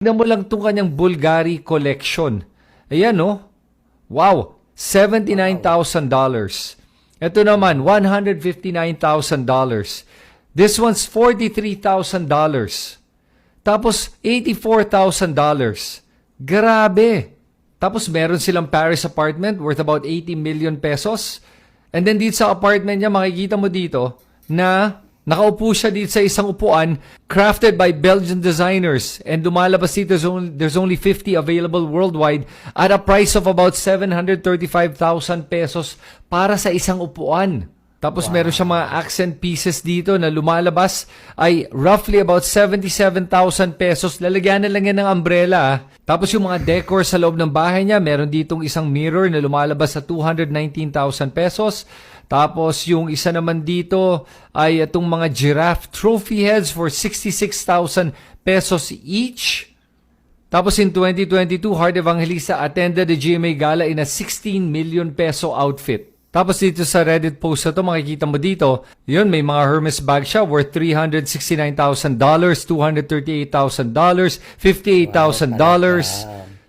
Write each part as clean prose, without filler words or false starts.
Tignan mo lang itong kanyang Bulgari collection. Ayan, no? Wow! $79,000. Ito naman, $159,000. This one's $43,000. Tapos, $84,000. Grabe! Tapos, meron silang Paris apartment worth about 80 million pesos. And then, dito sa apartment niya, makikita mo dito na nakaupo siya dito sa isang upuan crafted by Belgian designers. And lumalabas dito, there's only 50 available worldwide at a price of about 735,000 pesos para sa isang upuan. Tapos meron siya mga accent pieces dito na lumalabas ay roughly about 77,000 pesos. Lalagyan na lang yan ng umbrella. Tapos yung mga decor sa loob ng bahay niya, meron ditong isang mirror na lumalabas sa 219,000 pesos. Tapos yung isa naman dito ay itong mga giraffe trophy heads for 66,000 pesos each. Tapos in 2022, Heart Evangelista attended the GMA Gala in a 16 million peso outfit. Tapos dito sa Reddit post na to, makikita mo dito, yun, may mga Hermes bag siya worth $369,000, $238,000, $58,000,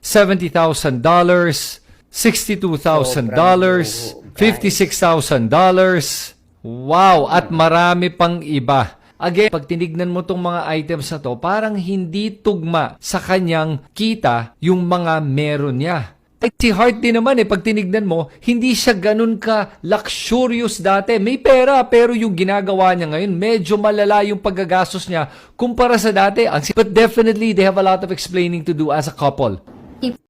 $70,000, $62,000, $56,000. Wow! At marami pang iba. Again, pag tinignan mo tong mga items na to, parang hindi tugma sa kanyang kita yung mga meron niya. Si Heart din naman pag tinignan mo, hindi siya ganun ka luxurious dati. May pera, pero yung ginagawa niya ngayon, medyo malala yung paggagastos niya kumpara sa dati. But definitely, they have a lot of explaining to do as a couple.